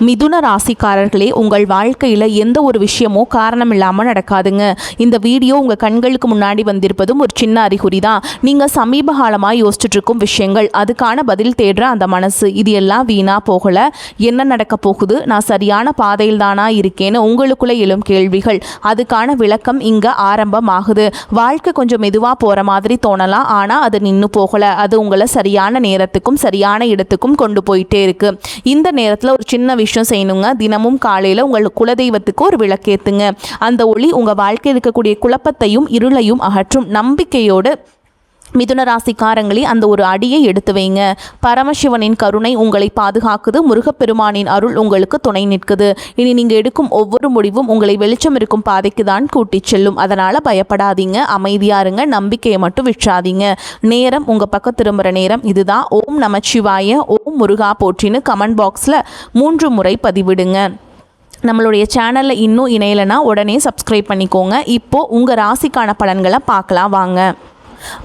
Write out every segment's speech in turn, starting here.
மிதுன ராசிக்காரர்களே, உங்கள் வாழ்க்கையில் எந்த ஒரு விஷயமோ காரணம் இல்லாமல் நடக்காதுங்க. இந்த வீடியோ உங்கள் கண்களுக்கு முன்னாடி வந்திருப்பதும் ஒரு சின்ன அறிகுறி தான். நீங்கள் சமீப காலமாக யோசிச்சுட்டு இருக்கும் விஷயங்கள், அதுக்கான பதில் தேடுற அந்த மனசு, இது எல்லாம் வீணாக போகலை. என்ன நடக்க போகுது, நான் சரியான பாதையில் தானா இருக்கேன்னு உங்களுக்குள்ளே எழும் கேள்விகள், அதுக்கான விளக்கம் இங்கே ஆரம்பமாகுது. வாழ்க்கை கொஞ்சம் மெதுவாக போகிற மாதிரி தோணலாம், ஆனால் அது நின்று போகலை. அது உங்களை சரியான நேரத்துக்கும் சரியான இடத்துக்கும் கொண்டு போயிட்டே இருக்கு. இந்த நேரத்தில் ஒரு சின்ன விஷயம் செய்யணுங்க. தினமும் காலையில் உங்கள் குலதெய்வத்துக்கு ஒரு விளக்கேத்துங்க. அந்த ஒளி உங்கள் வாழ்க்கையில் இருக்கக்கூடிய குழப்பத்தையும் இருளையும் அகற்றும். நம்பிக்கையோடு மிதுன ராசிக்காரங்களே, அந்த ஒரு அடியை எடுத்து வைங்க. பரமசிவனின் கருணை உங்களை பாதுகாக்குது. முருகப்பெருமானின் அருள் உங்களுக்கு துணை நிற்குது. இனி நீங்கள் எடுக்கும் ஒவ்வொரு முடிவும் உங்களை வெளிச்சம் இருக்கும் பாதைக்கு தான் கூட்டிச் செல்லும். அதனால் பயப்படாதீங்க, அமைதியாக இருங்க, நம்பிக்கையை மட்டும் விற்றாதீங்க. நேரம் உங்கள் பக்கம் திரும்புகிற நேரம் இதுதான். ஓம் நமச்சிவாய, ஓம் முருகா போற்றின்னு கமெண்ட் பாக்ஸில் 3 முறை பதிவிடுங்க. நம்மளுடைய சேனலில் இன்னும் இணையலைன்னா உடனே சப்ஸ்கிரைப் பண்ணிக்கோங்க. இப்போது உங்கள் ராசிக்கான பலன்களை பார்க்கலாம் வாங்க.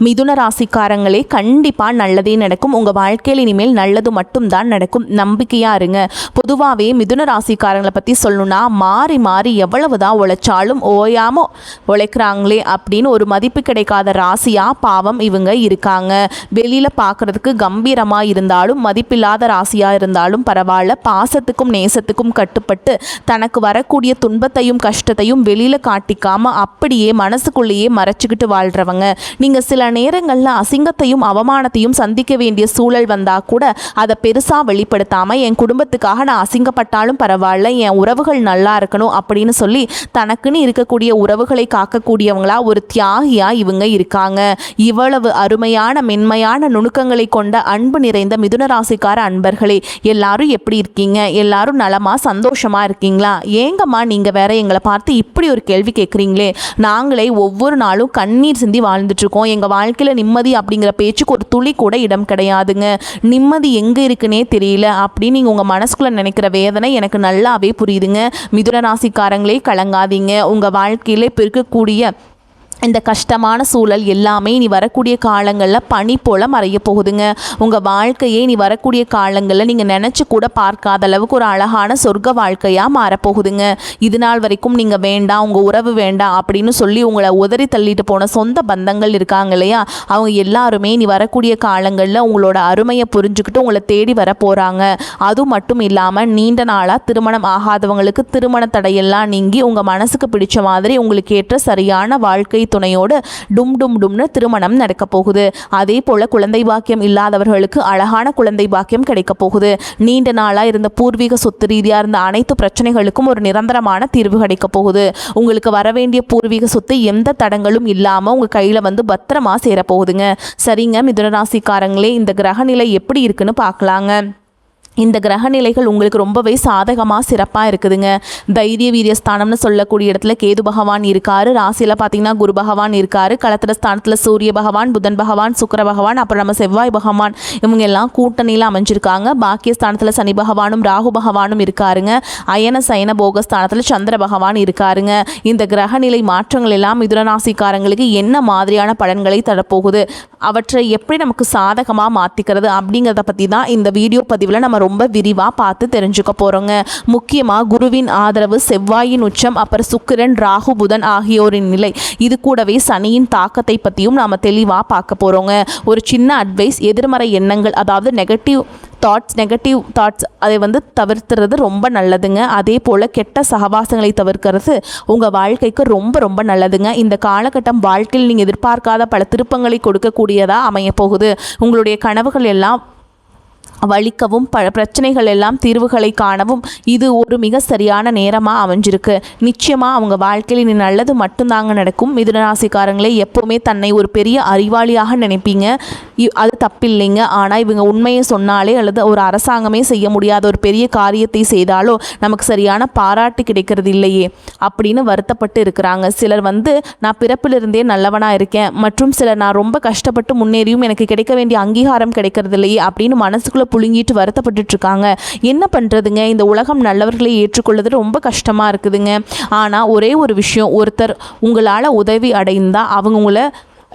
மிதுன ராசிக்காரங்களே, கண்டிப்பாக நல்லதே நடக்கும். உங்கள் வாழ்க்கையில் இனிமேல் நல்லது மட்டும்தான் நடக்கும். நம்பிக்கையாக இருங்க. பொதுவாகவே மிதுன ராசிக்காரங்களை பற்றி சொல்லணும்னா, மாறி மாறி எவ்வளவு தான் உழைச்சாலும் ஓயாமல் உழைக்கிறாங்களே அப்படின்னு ஒரு மதிப்பு கிடைக்காத ராசியாக பாவம் இவங்க இருக்காங்க. வெளியில் பார்க்குறதுக்கு கம்பீரமாக இருந்தாலும், மதிப்பில்லாத ராசியாக இருந்தாலும் பரவாயில்ல, பாசத்துக்கும் நேசத்துக்கும் கட்டுப்பட்டு தனக்கு வரக்கூடிய துன்பத்தையும் கஷ்டத்தையும் வெளியில் காட்டிக்காமல் அப்படியே மனசுக்குள்ளேயே மறைச்சிக்கிட்டு வாழ்கிறவங்க. நீங்கள் சில நேரங்களில் அசிங்கத்தையும் அவமானத்தையும் சந்திக்க வேண்டிய சூழல் வந்தால் கூட அதை பெருசாக வெளிப்படுத்தாமல், என் குடும்பத்துக்காக நான் அசிங்கப்பட்டாலும் பரவாயில்ல, என் உறவுகள் நல்லா இருக்கணும் அப்படின்னு சொல்லி தனக்குன்னு இருக்கக்கூடிய உறவுகளை காக்கக்கூடியவங்களா ஒரு தியாகியாக இவங்க இருக்காங்க. இவ்வளவு அருமையான மென்மையான நுணுக்கங்களை கொண்ட அன்பு நிறைந்த மிதுன ராசிக்கார அன்பர்களே, எல்லாரும் எப்படி இருக்கீங்க? எல்லாரும் நலமாக சந்தோஷமாக இருக்கீங்களா? ஏங்கம்மா நீங்கள் வேற எங்களை பார்த்து இப்படி ஒரு கேள்வி கேட்குறீங்களே? நாங்களே ஒவ்வொரு நாளும் கண்ணீர் சிந்தி வாழ்ந்துட்டுருக்கோம். எங்கள் வாழ்க்கையில் நிம்மதி அப்படிங்கிற பேச்சுக்கு ஒரு துளி கூட இடம் கிடையாதுங்க. நிம்மதி எங்கே இருக்குன்னே தெரியல அப்படின்னு நீங்கள் உங்கள் மனசுக்குள்ளே நினைக்கிற வேதனை எனக்கு நல்லாவே புரியுதுங்க. மிதுன ராசிக்காரங்களே, கலங்காதீங்க. உங்கள் வாழ்க்கையில் இப்போ இருக்கக்கூடிய இந்த கஷ்டமான சூழல் எல்லாமே நீ வரக்கூடிய காலங்களில் பனி போல் மறைய போகுதுங்க. உங்கள் வாழ்க்கையே நீ வரக்கூடிய காலங்களில் நீங்கள் நினச்சி கூட பார்க்காத அளவுக்கு ஒரு அழகான சொர்க்க வாழ்க்கையாக மாறப்போகுதுங்க. இது நாள் வரைக்கும் நீங்கள் வேண்டாம், உங்கள் உறவு வேண்டாம் அப்படின்னு சொல்லி உங்களை உதறி தள்ளிட்டு போன சொந்த பந்தங்கள் இருக்காங்க இல்லையா, அவங்க எல்லாருமே நீ வரக்கூடிய காலங்களில் உங்களோட அருமையை புரிஞ்சுக்கிட்டு உங்களை தேடி வர போகிறாங்க. அது மட்டும் இல்லாமல் நீண்ட நாளாக திருமணம் ஆகாதவங்களுக்கு திருமண தடையெல்லாம் நீங்கி உங்கள் மனசுக்கு பிடிச்ச மாதிரி உங்களுக்கு ஏற்ற சரியான வாழ்க்கை துணையோடு டும் டும் டும்னு திருமணம் நடக்க போகுது. அதே போல குழந்தை பாக்கியம் இல்லாதவர்களுக்கு அழகான குழந்தை பாக்கியம் கிடைக்க போகுது. நீண்ட நாளாக இருந்த பூர்வீக சொத்து ரீதியாக இருந்த அனைத்து பிரச்சனைகளுக்கும் ஒரு நிரந்தரமான தீர்வு கிடைக்க போகுது. உங்களுக்கு வரவேண்டிய பூர்வீக சொத்து எந்த தடங்களும் இல்லாமல் உங்கள் கையில் வந்து பத்திரமா சேரப்போகுதுங்க. சரிங்க மிதுன ராசிக்காரங்களே, இந்த கிரகநிலை எப்படி இருக்குன்னு பார்க்கலாங்க. இந்த கிரகநிலைகள் உங்களுக்கு ரொம்பவே சாதகமாக சிறப்பாக இருக்குதுங்க. தைரிய வீரியஸ்தானம்னு சொல்லக்கூடிய இடத்துல கேது பகவான் இருக்கார். ராசியில் பார்த்தீங்கன்னா குரு பகவான் இருக்கார். களத்திர ஸ்தானத்தில் சூரிய பகவான், புதன் பகவான், சுக்கிர பகவான், அப்புறம் நம்ம செவ்வாய் பகவான், இவங்க எல்லாம் கூட்டணியில் அமைஞ்சிருக்காங்க. பாக்கியஸ்தானத்தில் சனி பகவானும் ராகு பகவானும் இருக்காருங்க. அயன சயன போகஸ்தானத்தில் சந்திர பகவான் இருக்காருங்க. இந்த கிரகநிலை மாற்றங்கள் எல்லாம் மிதுன ராசிக்காரங்களுக்கு என்ன மாதிரியான பலன்களை தரப்போகுது, அவற்றை எப்படி நமக்கு சாதகமாக மாற்றிக்கிறது அப்படிங்கிறத பற்றி தான் இந்த வீடியோ பதிவில் நம்ம ரொம்ப விரிவாக பார்த்து தெரிஞ்சுக்க போகிறோங்க. முக்கியமாக குருவின் ஆதரவு, செவ்வாயின் உச்சம், அப்புறம் சுக்கிரன், ராகு, புதன் ஆகியோரின் நிலை, இது கூடவே சனியின் தாக்கத்தை பற்றியும் நாம் தெளிவாக பார்க்க போகிறோங்க. ஒரு சின்ன அட்வைஸ், எதிர்மறை எண்ணங்கள் அதாவது நெகட்டிவ் தாட்ஸ் அதை வந்து தவிர்த்துறது ரொம்ப நல்லதுங்க. அதே போல் கெட்ட சகவாசங்களை தவிர்க்கிறது உங்கள் வாழ்க்கைக்கு ரொம்ப ரொம்ப நல்லதுங்க. இந்த காலகட்டம் வாழ்க்கையில் நீங்கள் எதிர்பார்க்காத பல திருப்பங்களை கொடுக்கக்கூடியதாக அமைய போகுது. உங்களுடைய கனவுகள் எல்லாம் வலிக்கவும் பிரச்சனைகள் எல்லாம் தீர்வுகளை காணவும் இது ஒரு மிக சரியான நேரமாக அமைஞ்சிருக்கு. நிச்சயமாக அவங்க வாழ்க்கையில் நீ நல்லது மட்டும்தாங்க நடக்கும். மிதுன ராசிக்காரங்களே, எப்போவுமே தன்னை ஒரு பெரிய அறிவாளியாக நினைப்பீங்க, அது தப்பில்லைங்க. ஆனால் இவங்க உண்மையை சொன்னாலே அல்லது ஒரு அரசாங்கமே செய்ய முடியாத ஒரு பெரிய காரியத்தை செய்தாலோ நமக்கு சரியான பாராட்டு கிடைக்கிறது இல்லையே அப்படின்னு வருத்தப்பட்டு இருக்கிறாங்க. சிலர் வந்து நான் பிறப்பிலிருந்தே நல்லவனாக இருக்கேன், மற்றும் சிலர் நான் ரொம்ப கஷ்டப்பட்டு முன்னேறியும் எனக்கு கிடைக்க வேண்டிய அங்கீகாரம் கிடைக்கிறது இல்லையே அப்படின்னு மனசுக்குள்ள புழுங்கிட்டு வருத்தப்பட்டு இருக்காங்க. என்ன பண்ணுறதுங்க, இந்த உலகம் நல்லவர்களை ஏற்றுக்கொள்வது ரொம்ப கஷ்டமாக இருக்குதுங்க. ஆனால் ஒரே ஒரு விஷயம், ஒருத்தர் உங்களால் உதவி அடைந்தால் அவங்க உங்களை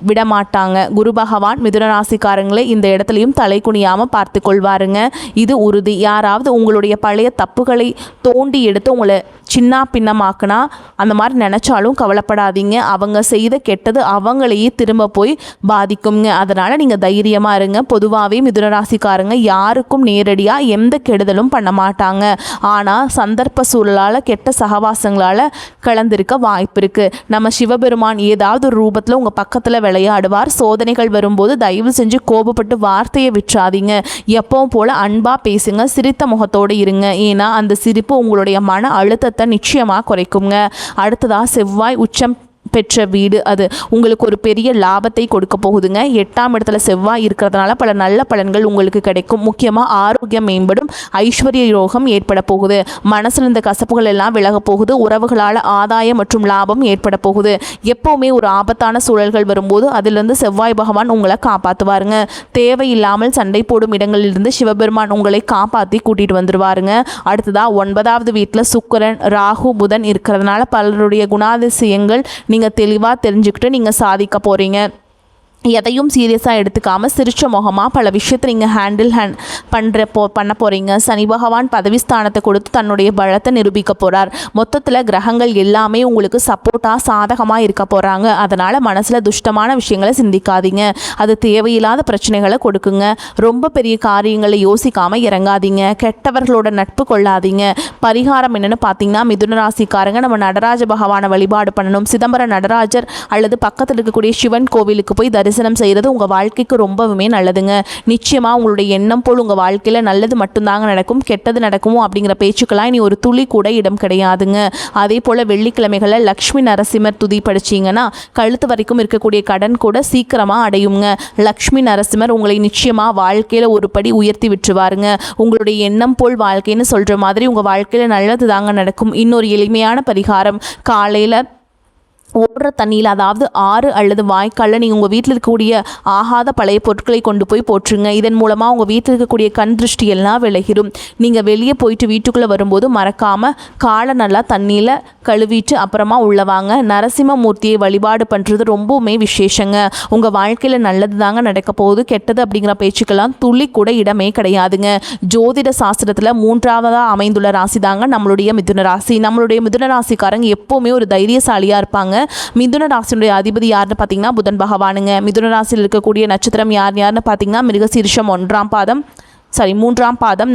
விடமாட்டாங்க. குரு பகவான் மிதுன ராசிக்காரங்களே இந்த இடத்துலையும் தலை குனியாமல் பார்த்து கொள்வாருங்க. இது உறுதி. யாராவது உங்களுடைய பழைய தப்புகளை தோண்டி எடுத்து உங்களை சின்ன பின்னமாக்குனா அந்த மாதிரி நினச்சாலும் கவலைப்படாதீங்க. அவங்க செய்த கெட்டது அவங்களையே திரும்ப போய் பாதிக்குங்க. அதனால் நீங்கள் தைரியமாக இருங்க. பொதுவாகவே மிதுன ராசிக்காரங்க யாருக்கும் நேரடியாக எந்த கெடுதலும் பண்ண மாட்டாங்க. ஆனால் சந்தர்ப்ப சூழலால் கெட்ட சகவாசங்களால் கலந்திருக்க வாய்ப்பு இருக்குது. நம்ம சிவபெருமான் ஏதாவது ஒரு ரூபத்தில் உங்கள் பக்கத்தில் விளையாடுவார். சோதனைகள் வரும்போது தயவு செஞ்சு கோபப்பட்டு வார்த்தையை விட்டுறாதீங்க. எப்பவும் போல் அன்பாக பேசுங்க. சிரித்த முகத்தோடு இருங்க. ஏன்னா அந்த சிரிப்பு உங்களுடைய மன அழுத்தத்தை நிச்சயமாக குறைக்குங்க. அடுத்ததாக செவ்வாய் உச்சம் பெற்ற வீடு, அது உங்களுக்கு ஒரு பெரிய லாபத்தை கொடுக்க போகுதுங்க. 8ஆம் இடத்துல செவ்வாய் இருக்கிறதுனால பல நல்ல பலன்கள் உங்களுக்கு கிடைக்கும். முக்கியமாக ஆரோக்கியம் மேம்படும். ஐஸ்வர்ய யோகம் ஏற்பட போகுது. மனசில் இருந்த கசப்புகள் எல்லாம் விலக போகுது. உறவுகளால் ஆதாயம் மற்றும் லாபம் ஏற்பட போகுது. எப்போவுமே ஒரு ஆபத்தான சூழல்கள் வரும்போது அதிலிருந்து செவ்வாய் பகவான் உங்களை காப்பாற்றுவாருங்க. தேவையில்லாமல் சண்டை போடும் இடங்களிலிருந்து சிவபெருமான் உங்களை காப்பாற்றி கூட்டிகிட்டு வந்துடுவாருங்க. அடுத்ததாக 9வது வீட்டில் சுக்கிரன் ராகு புதன் இருக்கிறதுனால பலருடைய குணாதிசயங்கள் நீங்கள் தெளிவாக தெரிஞ்சுக்கிட்டு நீங்கள் சாதிக்க போகிறீங்க. எதையும் சீரியஸாக எடுத்துக்காமல் சிரிச்ச முகமாக பல விஷயத்தை நீங்கள் பண்ண போகிறீங்க. சனி பகவான் பதவி ஸ்தானத்தை கொடுத்து தன்னுடைய பலத்தை நிரூபிக்க போகிறார். மொத்தத்தில் கிரகங்கள் எல்லாமே உங்களுக்கு சப்போர்ட்டாக சாதகமாக இருக்க போகிறாங்க. அதனால் மனசில் துஷ்டமான விஷயங்களை சிந்திக்காதீங்க. அது தேவையில்லாத பிரச்சனைகளை கொடுக்குங்க. ரொம்ப பெரிய காரியங்களை யோசிக்காமல் இறங்காதீங்க. கெட்டவர்களோட நட்பு கொள்ளாதீங்க. பரிகாரம் என்னென்னு பார்த்தீங்கன்னா, மிதுன ராசிக்காரங்க நம்ம நடராஜ பகவானை வழிபாடு பண்ணணும். சிதம்பரம் நடராஜர் அல்லது பக்கத்தில் இருக்கக்கூடிய சிவன் கோவிலுக்கு போய் தரிசனம் செய்கிறது உங்கள் வாழ்க்கைக்கு ரொம்பவுமே நல்லதுங்க. நிச்சயமாக உங்களுடைய எண்ணம் போல் உங்கள் வாழ்க்கையில் நல்லது மட்டும்தாங்க நடக்கும். கெட்டது நடக்குமோ அப்படிங்கிற பேச்சுக்கெல்லாம் இனி ஒரு துளி கூட இடம் கிடையாதுங்க. அதே போல் வெள்ளிக்கிழமைகளில் லக்ஷ்மி நரசிம்மர் துதி படிச்சிங்கன்னா கழுத்து வரைக்கும் இருக்கக்கூடிய கடன் கூட சீக்கிரமாக அடையுங்க. லக்ஷ்மி நரசிம்மர் உங்களை நிச்சயமாக வாழ்க்கையில் ஒரு படி உயர்த்தி விட்டுருவாருங்க. உங்களுடைய எண்ணம் போல் வாழ்க்கைன்னு சொல்கிற மாதிரி உங்கள் வாழ்க்கையில் நல்லது தாங்க நடக்கும். இன்னொரு எளிமையான பரிகாரம், காலையில் ஓடுற தண்ணியில், அதாவது ஆறு அல்லது வாய்க்காலில் நீங்கள் உங்கள் வீட்டில் இருக்கக்கூடிய ஆகாத பழைய பொருட்களை கொண்டு போய் போட்டுருங்க. இதன் மூலமாக உங்கள் வீட்டில் இருக்கக்கூடிய கண் திருஷ்டி எல்லாம் விலகிடும். நீங்கள் வெளியே போயிட்டு வீட்டுக்குள்ளே வரும்போது மறக்காமல் காலை நல்லா தண்ணியில் கழுவிட்டு அப்புறமா உள்ளவாங்க. நரசிம்மமூர்த்தியை வழிபாடு பண்ணுறது ரொம்பவுமே விசேஷங்க. உங்கள் வாழ்க்கையில் நல்லது தாங்க நடக்க போகுது. கெட்டது அப்படிங்கிற பேச்சுக்கெல்லாம் துளி கூட இடமே கிடையாதுங்க. ஜோதிட சாஸ்திரத்தில் 3ஆவதாக அமைந்துள்ள ராசி தாங்க நம்மளுடைய மிதுன ராசி. நம்மளுடைய மிதுன ராசிக்காரங்க எப்போவுமே ஒரு தைரியசாலியாக இருப்பாங்க. மிதுன ராசியுடைய அதிபதி யாருன்னு பார்த்தீங்கன்னா புதன் பகவானுங்க. மிதுன ராசியில் இருக்கக்கூடிய நட்சத்திரம் யாருன்னு பார்த்தீங்கன்னா மிருகசீரிஷம் 3ஆம் பாதம்,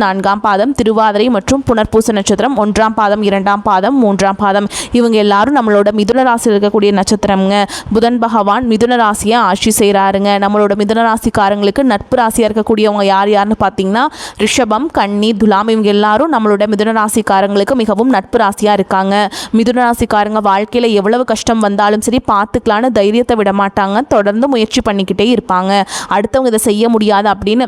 4ஆம் பாதம், திருவாதிரை மற்றும் புனர்பூச நட்சத்திரம் 1ஆம் பாதம், 2ஆம் பாதம், 3ஆம் பாதம். இவங்க எல்லாரும் நம்மளோட மிதுன ராசியில் இருக்கக்கூடிய நட்சத்திரம்ங்க. புதன் பகவான் மிதுன ராசியை ஆட்சி செய்கிறாருங்க. நம்மளோட மிதுன ராசிக்காரங்களுக்கு நட்பு ராசியாக இருக்கக்கூடியவங்க யாருன்னு பார்த்தீங்கன்னா ரிஷபம், கன்னி, துலாம். இவங்க எல்லாரும் நம்மளோட மிதுன ராசிக்காரங்களுக்கு மிகவும் நட்பு ராசியாக இருக்காங்க. மிதுன ராசிக்காரங்க வாழ்க்கையில் எவ்வளவு கஷ்டம் வந்தாலும் சரி பார்த்துக்கலான்னு தைரியத்தை விட மாட்டாங்க. தொடர்ந்து முயற்சி பண்ணிக்கிட்டே இருப்பாங்க. அடுத்தவங்க இதை செய்ய முடியாது அப்படின்னு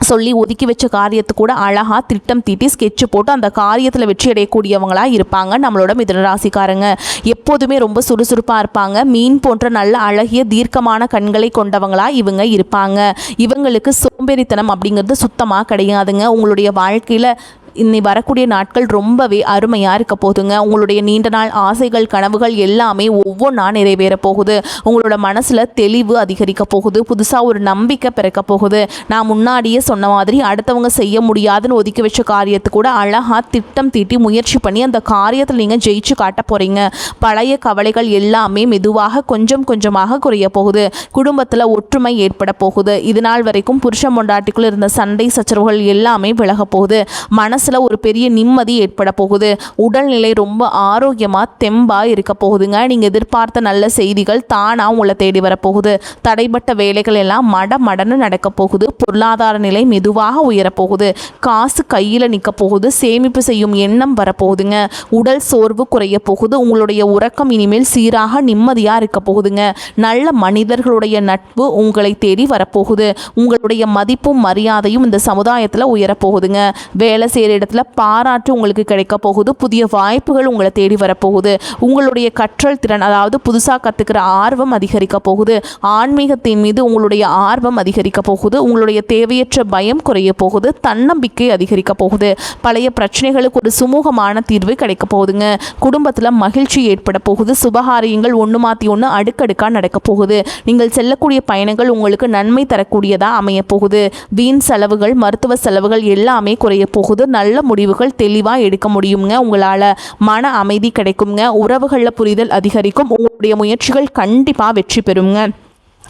சொல்லி ஒதுக்கி வச்ச காரியத்தை கூட அழகாக திட்டம் தீட்டி ஸ்கெட்சு போட்டு அந்த காரியத்தில் வெற்றி அடையக்கூடியவங்களாக இருப்பாங்க நம்மளோட மிதுன ராசிக்காரங்க. எப்போதுமே ரொம்ப சுறுசுறுப்பாக இருப்பாங்க. மீன் போன்ற நல்ல அழகிய தீர்க்கமான கண்களை கொண்டவங்களாக இவங்க இருப்பாங்க. இவங்களுக்கு சோம்பேறித்தனம் அப்படிங்கிறது சுத்தமாக கிடையாதுங்க. உங்களுடைய வாழ்க்கையில் இன்னி வரக்கூடிய நாட்கள் ரொம்பவே அருமையாக இருக்க போகுதுங்க. உங்களுடைய நீண்ட நாள் ஆசைகள் கனவுகள் எல்லாமே ஒவ்வொன்றா நிறைவேற போகுது. உங்களோட மனசில் தெளிவு அதிகரிக்க போகுது. புதுசாக ஒரு நம்பிக்கை பிறக்க போகுது. நான் முன்னாடியே சொன்ன மாதிரி அடுத்தவங்க செய்ய முடியாதுன்னு ஒதுக்கி வச்ச காரியத்தை கூட அழகாக திட்டம் தீட்டி முயற்சி பண்ணி அந்த காரியத்தில் நீங்கள் ஜெயிச்சு காட்ட போகிறீங்க. பழைய கவலைகள் எல்லாமே மெதுவாக கொஞ்சம் கொஞ்சமாக குறைய போகுது. குடும்பத்தில் ஒற்றுமை ஏற்பட போகுது. இது நாள் வரைக்கும் புருஷன் பொண்டாட்டிக்குள்ள இருந்த சண்டை சச்சரவுகள் எல்லாமே விலக போகுது. மனசில் ஒரு பெரிய நிம்மதி ஏற்பட போகுது. உடல்நிலை ரொம்ப ஆரோக்கியமாக தெம்பாக இருக்க போகுதுங்க. நீங்கள் எதிர்பார்த்த நல்ல செய்திகள் தானாக உங்களை தேடி வரப்போகுது. தடைப்பட்ட வேலைகள் எல்லாம் மடன்னு நடக்க போகுது. பொருளாதார நிலை மெதுவாக உயரப்போகுது. காசு கையில் நிற்க போகுது. சேமிப்பு செய்யும் எண்ணம் வரப்போகுதுங்க. உடல் சோர்வு குறைய போகுது. உங்களுடைய உறக்கம் இனிமேல் சீராக நிம்மதியாக இருக்க போகுதுங்க. நல்ல மனிதர்களுடைய நட்பு உங்களை தேடி வரப்போகுது. உங்களுடைய மதிப்பும் மரியாதையும் இந்த சமுதாயத்தில் உயரப்போகுதுங்க. வேலை செய்கிற மேலிடத்துல பாராட்டு உங்களுக்கு கிடைக்க போகுது. புதிய வாய்ப்புகள் உங்களை தேடி வரப்போகுது. உங்களுடைய கற்றல் திறன், அதாவது புதுசாக கற்றுக்கிற ஆர்வம் அதிகரிக்க போகுது. ஆன்மீகத்தின் மீது உங்களுடைய ஆர்வம் அதிகரிக்க போகுது. உங்களுடைய தேவையற்ற பயம் குறைய போகுது. தன்னம்பிக்கை அதிகரிக்க போகுது. பழைய பிரச்சனைகளுக்கு ஒரு சுமூகமான தீர்வு கிடைக்க போகுதுங்க. குடும்பத்தில் மகிழ்ச்சி ஏற்பட போகுது. சுபகாரியங்கள் ஒன்று மாற்றி ஒன்று அடுக்கடுக்காக நடக்க போகுது. நீங்கள் செல்லக்கூடிய பயணங்கள் உங்களுக்கு நன்மை தரக்கூடியதாக அமைய போகுது. வீண் செலவுகள், மருத்துவ செலவுகள் எல்லாமே குறைய போகுது. நல்ல முடிவுகள் தெளிவாக எடுக்க முடியுங்க. உங்களால் மன அமைதி கிடைக்குங்க. உறவுகளில் புரிதல் அதிகரிக்கும். உங்களுடைய முயற்சிகள் கண்டிப்பாக வெற்றி பெறுங்க.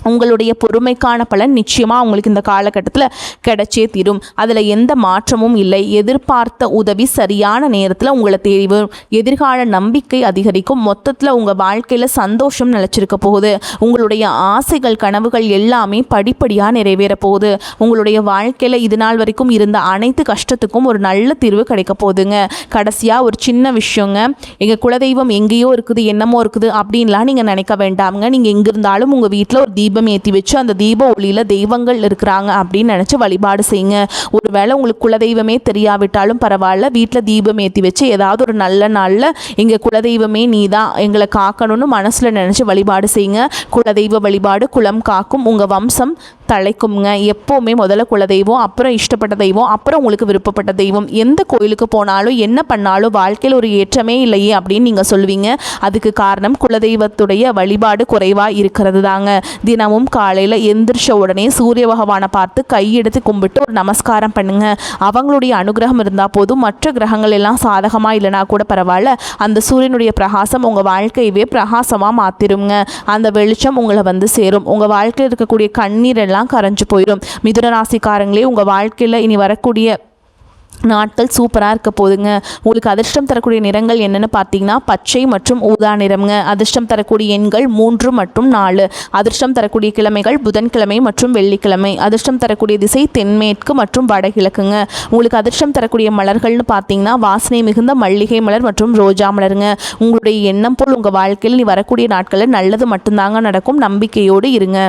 உங்களுடைய பொறுமைக்கான பலன் நிச்சயமாக உங்களுக்கு இந்த காலகட்டத்தில் கிடைச்சே தீரும். அதில் எந்த மாற்றமும் இல்லை. எதிர்பார்த்த உதவி சரியான நேரத்தில் உங்களை தேடி வரும். எதிர்கால நம்பிக்கை அதிகரிக்கும். மொத்தத்தில் உங்கள் வாழ்க்கையில் சந்தோஷம் நிலச்சிருக்க போகுது. உங்களுடைய ஆசைகள், கனவுகள் எல்லாமே படிப்படியாக நிறைவேற போகுது. உங்களுடைய வாழ்க்கையில் இது நாள் வரைக்கும் இருந்த அனைத்து கஷ்டத்துக்கும் ஒரு நல்ல தீர்வு கிடைக்க போகுதுங்க. கடைசியாக ஒரு சின்ன விஷயங்க, எங்கள் குலதெய்வம் எங்கேயோ இருக்குது, என்னமோ இருக்குது அப்படின்லாம் நீங்கள் நினைக்க வேண்டாமுங்க. நீங்கள் எங்கே இருந்தாலும் உங்கள் வீட்டில் ஒரு தீபம் ஏற்றி வச்சு அந்த தீப ஒளியில் தெய்வங்கள் இருக்கிறாங்க அப்படின்னு நினச்சி வழிபாடு செய்யுங்க. ஒருவேளை உங்களுக்கு குலதெய்வமே தெரியாவிட்டாலும் பரவாயில்ல, வீட்டில் தீபம் ஏற்றி வச்சு ஏதாவது ஒரு நல்ல நாளில் எங்கள் குலதெய்வமே நீ தான் எங்களை காக்கணும்னு மனசில் நினச்சி வழிபாடு செய்யுங்க. குலதெய்வ வழிபாடு குலம் காக்கும். உங்கள் வம்சம் தலைக்குங்க. எப்போவுமே முதல்ல குலதெய்வம், அப்புறம் இஷ்டப்பட்ட தெய்வம், அப்புறம் உங்களுக்கு விருப்பப்பட்ட தெய்வம். எந்த கோயிலுக்கு போனாலும் என்ன பண்ணாலும் வாழ்க்கையில் ஒரு ஏற்றமே இல்லையே அப்படின்னு நீங்கள் சொல்லுவீங்க. அதுக்கு காரணம் குலதெய்வத்துடைய வழிபாடு குறைவாக இருக்கிறது தாங்க. தினமும் காலையில் எந்திரிச்ச உடனே சூரிய பகவானை பார்த்து கையெடுத்து கும்பிட்டு ஒரு நமஸ்காரம் பண்ணுங்க. அவங்களுடைய அனுகிரகம் இருந்தால் போதும். மற்ற கிரகங்கள் எல்லாம் சாதகமாக இல்லைனா கூட பரவாயில்ல, அந்த சூரியனுடைய பிரகாசம் உங்கள் வாழ்க்கையவே பிரகாசமாக மாற்றிடுங்க. அந்த வெளிச்சம் உங்களை வந்து சேரும். உங்கள் வாழ்க்கையில் இருக்கக்கூடிய கண்ணீர் எல்லாம் கரைஞ்சு போயிடும். மிதுன ராசிக்காரங்களே, உங்கள் வாழ்க்கையில் இனி வரக்கூடிய நாட்கள் சூப்பராக இருக்க போதுங்க. உங்களுக்கு அதிர்ஷ்டம் தரக்கூடிய நிறங்கள் என்னென்னு பார்த்தீங்கன்னா பச்சை மற்றும் ஊதா நிறம்ங்க. அதிர்ஷ்டம் தரக்கூடிய எண்கள் 3 மற்றும் 4. அதிர்ஷ்டம் தரக்கூடிய கிழமைகள் புதன்கிழமை மற்றும் வெள்ளிக்கிழமை. அதிர்ஷ்டம் தரக்கூடிய திசை தென்மேற்கு மற்றும் வடகிழக்குங்க. உங்களுக்கு அதிர்ஷ்டம் தரக்கூடிய மலர்கள்னு பார்த்தீங்கன்னா வாசனை மிகுந்த மல்லிகை மலர் மற்றும் ரோஜா மலருங்க. உங்களுடைய எண்ணம் போல் உங்கள் வாழ்க்கையில் நீ வரக்கூடிய நாட்களில் நல்லது மட்டும்தாங்க நடக்கும். நம்பிக்கையோடு இருங்க.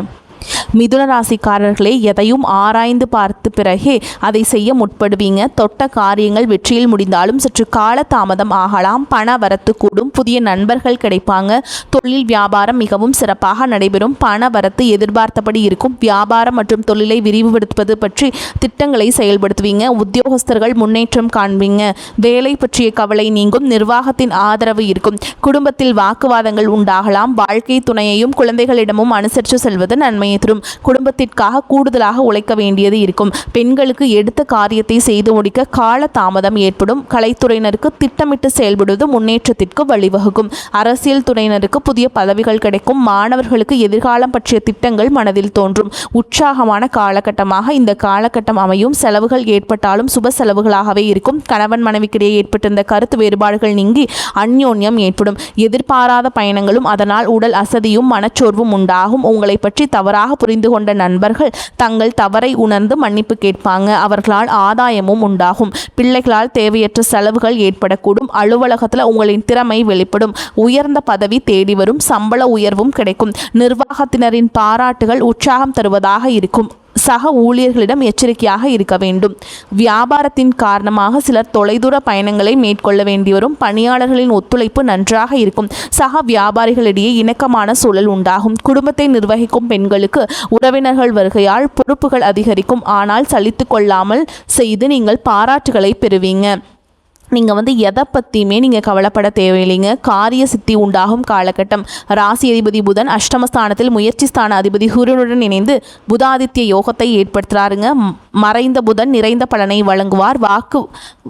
மிதுன ராசிக்காரர்களே, எதையும் ஆராய்ந்து பார்த்து பிறகே அதை செய்ய முற்படுவீங்க. தொட்ட காரியங்கள் வெற்றியில் முடிந்தாலும் சற்று கால தாமதம் ஆகலாம். பண வரத்து கூடும். புதிய நண்பர்கள் கிடைப்பாங்க. தொழில் வியாபாரம் மிகவும் சிறப்பாக நடைபெறும். பண வரத்து எதிர்பார்த்தபடி இருக்கும். வியாபாரம் மற்றும் தொழிலை விரிவுபடுத்துவது பற்றி திட்டங்களை செயல்படுத்துவீங்க. உத்தியோகஸ்தர்கள் முன்னேற்றம் காண்பீங்க. வேலை பற்றிய கவலை நீங்கும். நிர்வாகத்தின் ஆதரவு இருக்கும். குடும்பத்தில் வாக்குவாதங்கள் உண்டாகலாம். வாழ்க்கை துணையையும் குழந்தைகளிடமும் அனுசரித்து செல்வது நன்மையை தரும். குடும்பத்திற்காக கூடுதலாக உழைக்க வேண்டியது இருக்கும். பெண்களுக்கு எடுத்த காரியத்தை செய்து முடிக்க கால தாமதம் ஏற்படும். கலைத்துறையினருக்கு திட்டமிட்டு செயல்படுவது முன்னேற்றத்திற்கு வழிவகுக்கும். அரசியல் துறையினருக்கு புதிய பதவிகள் கிடைக்கும். மாணவர்களுக்கு எதிர்காலம் பற்றிய திட்டங்கள் மனதில் தோன்றும். உற்சாகமான காலகட்டமாக இந்த காலகட்டம் அமையும். செலவுகள் ஏற்பட்டாலும் சுப செலவுகளாகவே இருக்கும். கணவன் மனைவிக்கிடையே ஏற்பட்டிருந்த கருத்து வேறுபாடுகள் நீங்கி அந்யோன்யம் ஏற்படும். எதிர்பாராத பயணங்களும் அதனால் உடல் அசதியும் மனச்சோர்வும் உண்டாகும். உங்களை பற்றி தவறாக புரிந்து கொண்ட நண்பர்கள் தங்கள் தவறை உணர்ந்து மன்னிப்பு கேட்பாங்க. அவர்களால் ஆதாயமும் உண்டாகும். பிள்ளைகளால் தேவையற்ற செலவுகள் ஏற்படக்கூடும். அலுவலகத்தில் உங்களின் திறமை வெளிப்படும். உயர்ந்த பதவி தேடி வரும். சம்பள உயர்வும் கிடைக்கும். நிர்வாகத்தினரின் பாராட்டுகள் உற்சாகம் தருவதாக இருக்கும். சக ஊழியர்களிடம் எச்சரிக்கையாக இருக்க வேண்டும். வியாபாரத்தின் காரணமாக சிலர் தொலைதூர பயணங்களை மேற்கொள்ள வேண்டி வரும். பணியாளர்களின் ஒத்துழைப்பு நன்றாக இருக்கும். சக வியாபாரிகளிடையே இணக்கமான சூழல் உண்டாகும். குடும்பத்தை நிர்வகிக்கும் பெண்களுக்கு உறவினர்கள் வருகையால் பொறுப்புகள் அதிகரிக்கும். ஆனால் சலித்து கொள்ளாமல் செய்து நீங்கள் பாராட்டுகளை பெறுவீங்க. நீங்கள் எதை பற்றியுமே நீங்கள் கவலைப்பட தேவையில்லைங்க. காரிய சித்தி உண்டாகும் காலகட்டம். ராசி அதிபதி புதன் அஷ்டமஸ்தானத்தில் முயற்சி ஸ்தான அதிபதி சூரியனுடன் இணைந்து புதாதித்ய யோகத்தை ஏற்படுத்துகிறாருங்க. மறைந்த புதன் நிறைந்த பலனை வழங்குவார். வாக்கு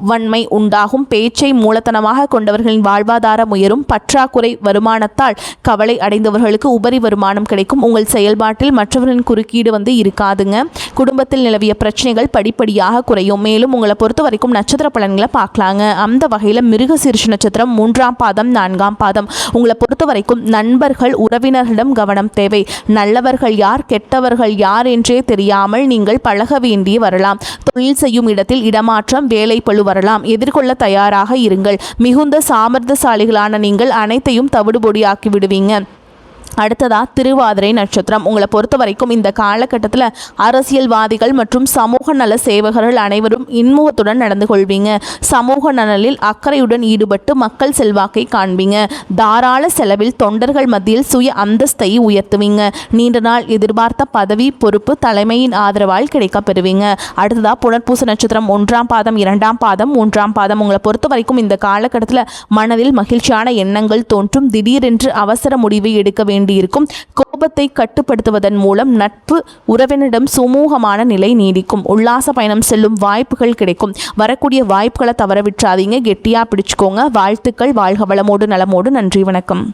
வன்மை உண்டாகும். பேச்சை மூலத்தனமாக கொண்டவர்களின் வாழ்வாதாரம் உயரும். பற்றாக்குறை வருமானத்தால் கவலை அடைந்தவர்களுக்கு உபரி வருமானம் கிடைக்கும். உங்கள் செயல்பாட்டில் மற்றவர்களின் குறுக்கீடு இருக்காதுங்க. குடும்பத்தில் நிலவிய பிரச்சனைகள் படிப்படியாக குறையும். மேலும் உங்களை பொறுத்த வரைக்கும் நட்சத்திர பலன்களை பார்க்கலாங்க. அந்த வகையில் மிருகசீரிஷ நட்சத்திரம் 3ஆம் பாதம் 4ஆம் பாதம். உங்களை பொறுத்த வரைக்கும் நண்பர்கள் உறவினர்களிடம் கவனம் தேவை. நல்லவர்கள் யார் கெட்டவர்கள் யார் என்றே தெரியாமல் நீங்கள் பழக வேண்டி வரலாம். தொழில் செய்யும் இடத்தில் இடமாற்றம் வேலை பளு வரலாம். எதிர்கொள்ள தயாராக இருங்கள். மிகுந்த சாமர்த்தியசாலிகளான நீங்கள் அனைத்தையும் தவிடுபொடியாக்கி விடுவீங்க. அடுத்ததா திருவாதிரை நட்சத்திரம். உங்களை பொறுத்த வரைக்கும் இந்த காலகட்டத்தில் அரசியல்வாதிகள் மற்றும் சமூக நல சேவகர்கள் அனைவரும் இன்முகத்துடன் நடந்து கொள்வீங்க. சமூக நலனில் அக்கறையுடன் ஈடுபட்டு மக்கள் செல்வாக்கை காண்பீங்க. தாராள செலவில் தொண்டர்கள் மத்தியில் சுய அந்தஸ்தை உயர்த்துவீங்க. நீண்ட நாள் எதிர்பார்த்த பதவி பொறுப்பு தலைமையின் ஆதரவால் கிடைக்க பெறுவீங்க. அடுத்ததா புனர்பூச நட்சத்திரம் 1ஆம் பாதம் 2ஆம் பாதம் 3ஆம் பாதம். உங்களை பொறுத்த வரைக்கும் இந்த காலகட்டத்தில் மனதில் மகிழ்ச்சியான எண்ணங்கள் தோன்றும். திடீரென்று அவசர முடிவை எடுக்க வேண்டும் இருக்கும். கோபத்தை கட்டுப்படுத்துவதன் மூலம் நட்பு உறவினரிடம் சுமூகமான நிலை நீடிக்கும். உல்லாச பயணம் செல்லும் வாய்ப்புகள் கிடைக்கும். வரக்கூடிய வாய்ப்புகளை தவற விட்டுறாதீங்க. கெட்டியா பிடிச்சுக்கோங்க. வாழ்த்துக்கள். வாழ்க வளமோடு நலமோடு. நன்றி, வணக்கம்.